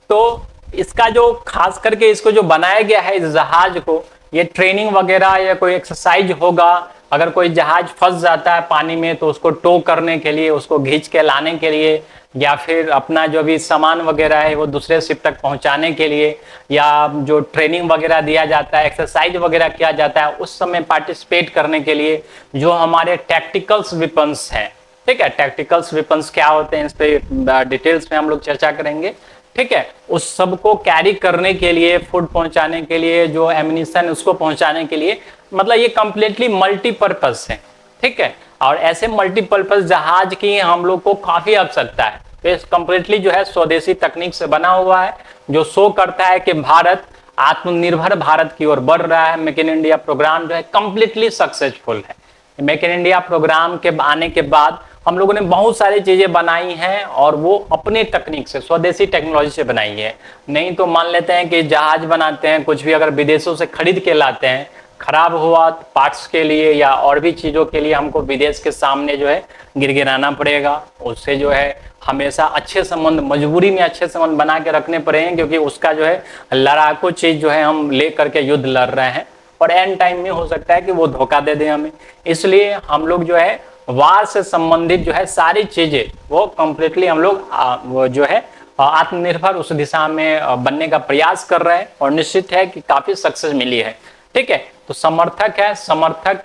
तो इसका जो खास करके इसको जो बनाया गया है इस जहाज को, ये ट्रेनिंग वगैरह या कोई एक्सरसाइज होगा। अगर कोई जहाज फंस जाता है पानी में तो उसको टो करने के लिए, उसको खींच के लाने के लिए, या फिर अपना जो भी सामान वगैरह है वो दूसरे शिप तक पहुंचाने के लिए, या जो ट्रेनिंग वगैरह दिया जाता है, एक्सरसाइज वगैरह किया जाता है, उस समय पार्टिसिपेट करने के लिए जो हमारे टैक्टिकल्स वेपन्स हैं। ठीक है। टैक्टिकल्स वेपन्स क्या होते हैं इस पे डिटेल्स में हम लोग चर्चा करेंगे। ठीक है। उस सब को कैरी करने के लिए, फूड पहुंचाने के लिए, जो एमिनिशन उसको पहुंचाने के लिए, मतलब ये कंप्लीटली मल्टीपर्पस है। ठीक है। और ऐसे मल्टीपर्पस जहाज की हम लोग को काफी आवश्यकता है। तो इस कंप्लीटली जो है स्वदेशी तकनीक से बना हुआ है, जो शो करता है कि भारत आत्मनिर्भर भारत की ओर बढ़ रहा है। मेक इन इंडिया प्रोग्राम जो है कंप्लीटली सक्सेसफुल है। मेक इन इंडिया प्रोग्राम के आने के बाद हम लोगों ने बहुत सारी चीजें बनाई हैं, और वो अपने तकनीक से, स्वदेशी टेक्नोलॉजी से बनाई है। नहीं तो मान लेते हैं कि जहाज बनाते हैं, कुछ भी अगर विदेशों से खरीद के लाते हैं, खराब हुआ पार्ट्स के लिए या और भी चीजों के लिए हमको विदेश के सामने जो है गिड़गिड़ाना पड़ेगा। उससे जो है हमेशा अच्छे संबंध, मजबूरी में अच्छे संबंध बना के रखने पड़ेंगे, क्योंकि उसका जो है लड़ाकू चीज जो है हम ले करके युद्ध लड़ रहे हैं, और एंड टाइम में हो सकता है कि वो धोखा दे दे हमें। इसलिए हम लोग जो है वार से संबंधित जो है सारी चीजें वो कंप्लीटली हम लोग वो जो है आत्मनिर्भर उस दिशा में बनने का प्रयास कर रहे हैं और निश्चित है कि काफी सक्सेस मिली है। ठीक है, तो समर्थक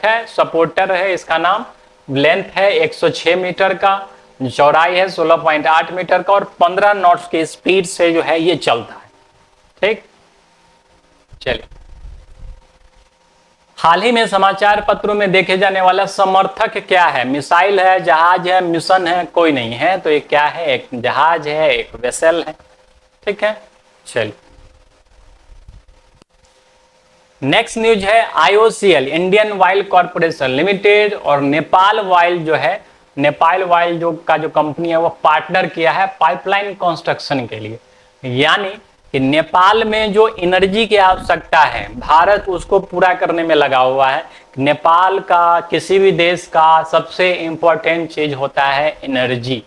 है, सपोर्टर है, इसका नाम। लेंथ है 106 मीटर का, चौड़ाई है 16.8 मीटर का और 15 नॉट्स की स्पीड से जो है ये चलता है। ठीक, चलिए हाल ही में समाचार पत्रों में देखे जाने वाला समर्थक क्या है? मिसाइल है, जहाज है, मिशन है? कोई नहीं है। तो ये क्या है? एक जहाज है, एक वेसल है। ठीक है, चलिए नेक्स्ट न्यूज है IOCL Indian oil corporation limited और नेपाल ऑयल जो है, नेपाल ऑयल जो कंपनी है वो पार्टनर किया है पाइपलाइन कंस्ट्रक्शन के लिए। यानी कि नेपाल में जो एनर्जी की आवश्यकता है, भारत उसको पूरा करने में लगा हुआ है। नेपाल का, किसी भी देश का सबसे इंपॉर्टेंट चीज होता है एनर्जी।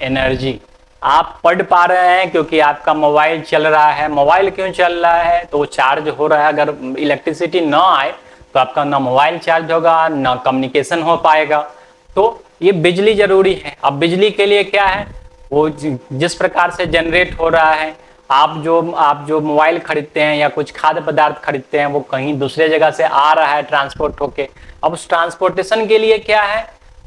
एनर्जी आप पढ़ पा रहे हैं क्योंकि आपका मोबाइल चल रहा है। मोबाइल क्यों चल रहा है? तो वो चार्ज हो रहा है। अगर इलेक्ट्रिसिटी ना आए तो आपका ना मोबाइल चार्ज होगा, ना कम्युनिकेशन हो पाएगा। तो ये बिजली जरूरी है। अब बिजली के लिए क्या है, वो जिस प्रकार से जनरेट हो रहा है, आप जो मोबाइल खरीदते हैं या कुछ खाद्य पदार्थ खरीदते हैं, वो कहीं दूसरे जगह से आ रहा है ट्रांसपोर्ट होके। अब उस ट्रांसपोर्टेशन के लिए क्या है,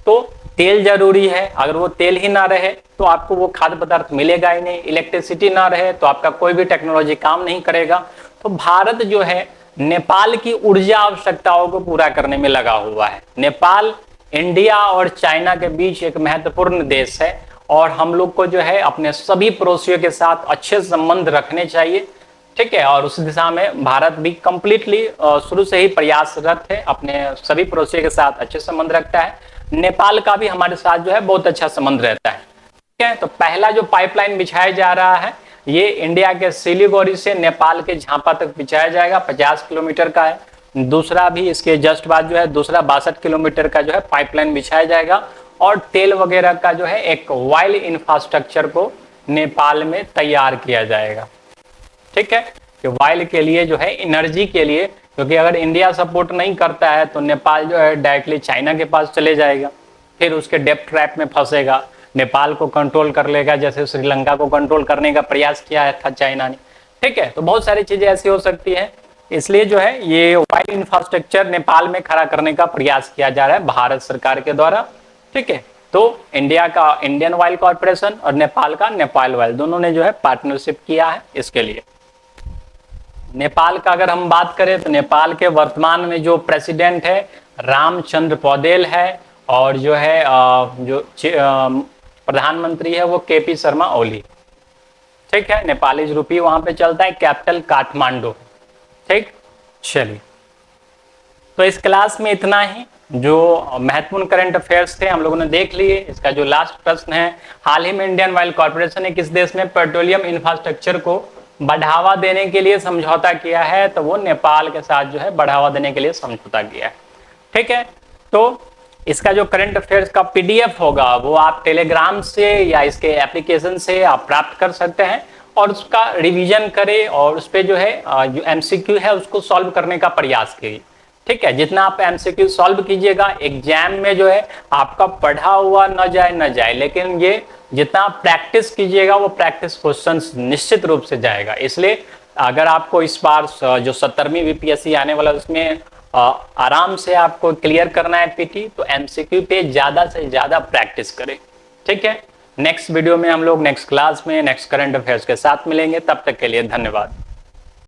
तो तेल जरूरी है। अगर वो तेल ही ना रहे तो आपको वो खाद्य पदार्थ मिलेगा ही नहीं। इलेक्ट्रिसिटी ना रहे तो आपका कोई भी टेक्नोलॉजी काम नहीं करेगा। तो भारत जो है नेपाल की ऊर्जा आवश्यकताओं को पूरा करने में लगा हुआ है। नेपाल इंडिया और चाइना के बीच एक महत्वपूर्ण देश है और हम लोग को जो है अपने सभी पड़ोसियों के साथ अच्छे संबंध रखने चाहिए। ठीक है, और उस दिशा में भारत भी कंप्लीटली शुरू से ही प्रयासरत है, अपने सभी पड़ोसियों के साथ अच्छे संबंध रखता है। नेपाल का भी हमारे साथ जो है बहुत अच्छा संबंध रहता है। ठीक है, तो पहला जो पाइपलाइन बिछाया जा रहा है ये इंडिया के सिलीगुड़ी से नेपाल के झांपा तक बिछाया जाएगा, 50 किलोमीटर का है। दूसरा भी इसके जस्ट बाद जो है दूसरा 62 किलोमीटर का जो है पाइपलाइन बिछाया जाएगा और तेल वगैरह का जो है एक ऑयल इंफ्रास्ट्रक्चर को नेपाल में तैयार किया जाएगा। ठीक है, कि ऑयल के लिए जो है एनर्जी के लिए, क्योंकि अगर इंडिया सपोर्ट नहीं करता है तो नेपाल जो है डायरेक्टली चाइना के पास चले जाएगा, फिर उसके डेप्थ ट्रैप में फंसेगा, नेपाल को कंट्रोल कर लेगा, जैसे श्रीलंका को कंट्रोल करने का प्रयास किया था चाइना ने। ठीक है, तो बहुत सारी चीजें ऐसी हो सकती है, इसलिए जो है ये ऑयल इंफ्रास्ट्रक्चर नेपाल में खड़ा करने का प्रयास किया जा रहा है भारत सरकार के द्वारा। ठीक है, तो इंडिया का इंडियन ऑयल कॉर्पोरेशन और नेपाल का नेपाल ऑयल, दोनों ने जो है पार्टनरशिप किया है इसके लिए। नेपाल का अगर हम बात करें तो नेपाल के वर्तमान में जो प्रेसिडेंट है रामचंद्र पौडेल है और जो है जो प्रधानमंत्री है वो KP शर्मा ओली। ठीक है, नेपाली रुपी वहां पे चलता है, कैपिटल काठमांडू। ठीक, चलिए तो इस क्लास में इतना ही। जो महत्वपूर्ण करंट अफेयर्स थे हम लोगों ने देख लिए। इसका जो लास्ट प्रश्न है, हाल ही में इंडियन ऑयल कॉर्पोरेशन ने किस देश में पेट्रोलियम इंफ्रास्ट्रक्चर को बढ़ावा देने के लिए समझौता किया है? तो वो नेपाल के साथ जो है बढ़ावा देने के लिए समझौता किया है। ठीक है, तो इसका जो करंट अफेयर्स का PDF होगा वो आप टेलीग्राम से या इसके एप्लीकेशन से आप प्राप्त कर सकते हैं और उसका रिवीजन करें और उस पर जो है जो MCQ है उसको सॉल्व करने का प्रयास कीजिए। ठीक है, जितना आप MCQ सॉल्व कीजिएगा एग्जाम में जो है आपका पढ़ा हुआ न जाए, लेकिन ये जितना प्रैक्टिस कीजिएगा वो प्रैक्टिस क्वेश्चंस निश्चित रूप से जाएगा। इसलिए अगर आपको इस बार जो 17वीं VPSC आने वाला उसमें आराम से आपको क्लियर करना है PT, तो MCQ पे ज्यादा से ज्यादा प्रैक्टिस करें। ठीक है, नेक्स्ट वीडियो में हम लोग नेक्स्ट क्लास में नेक्स्ट करंट अफेयर्स के साथ मिलेंगे। तब तक के लिए धन्यवाद।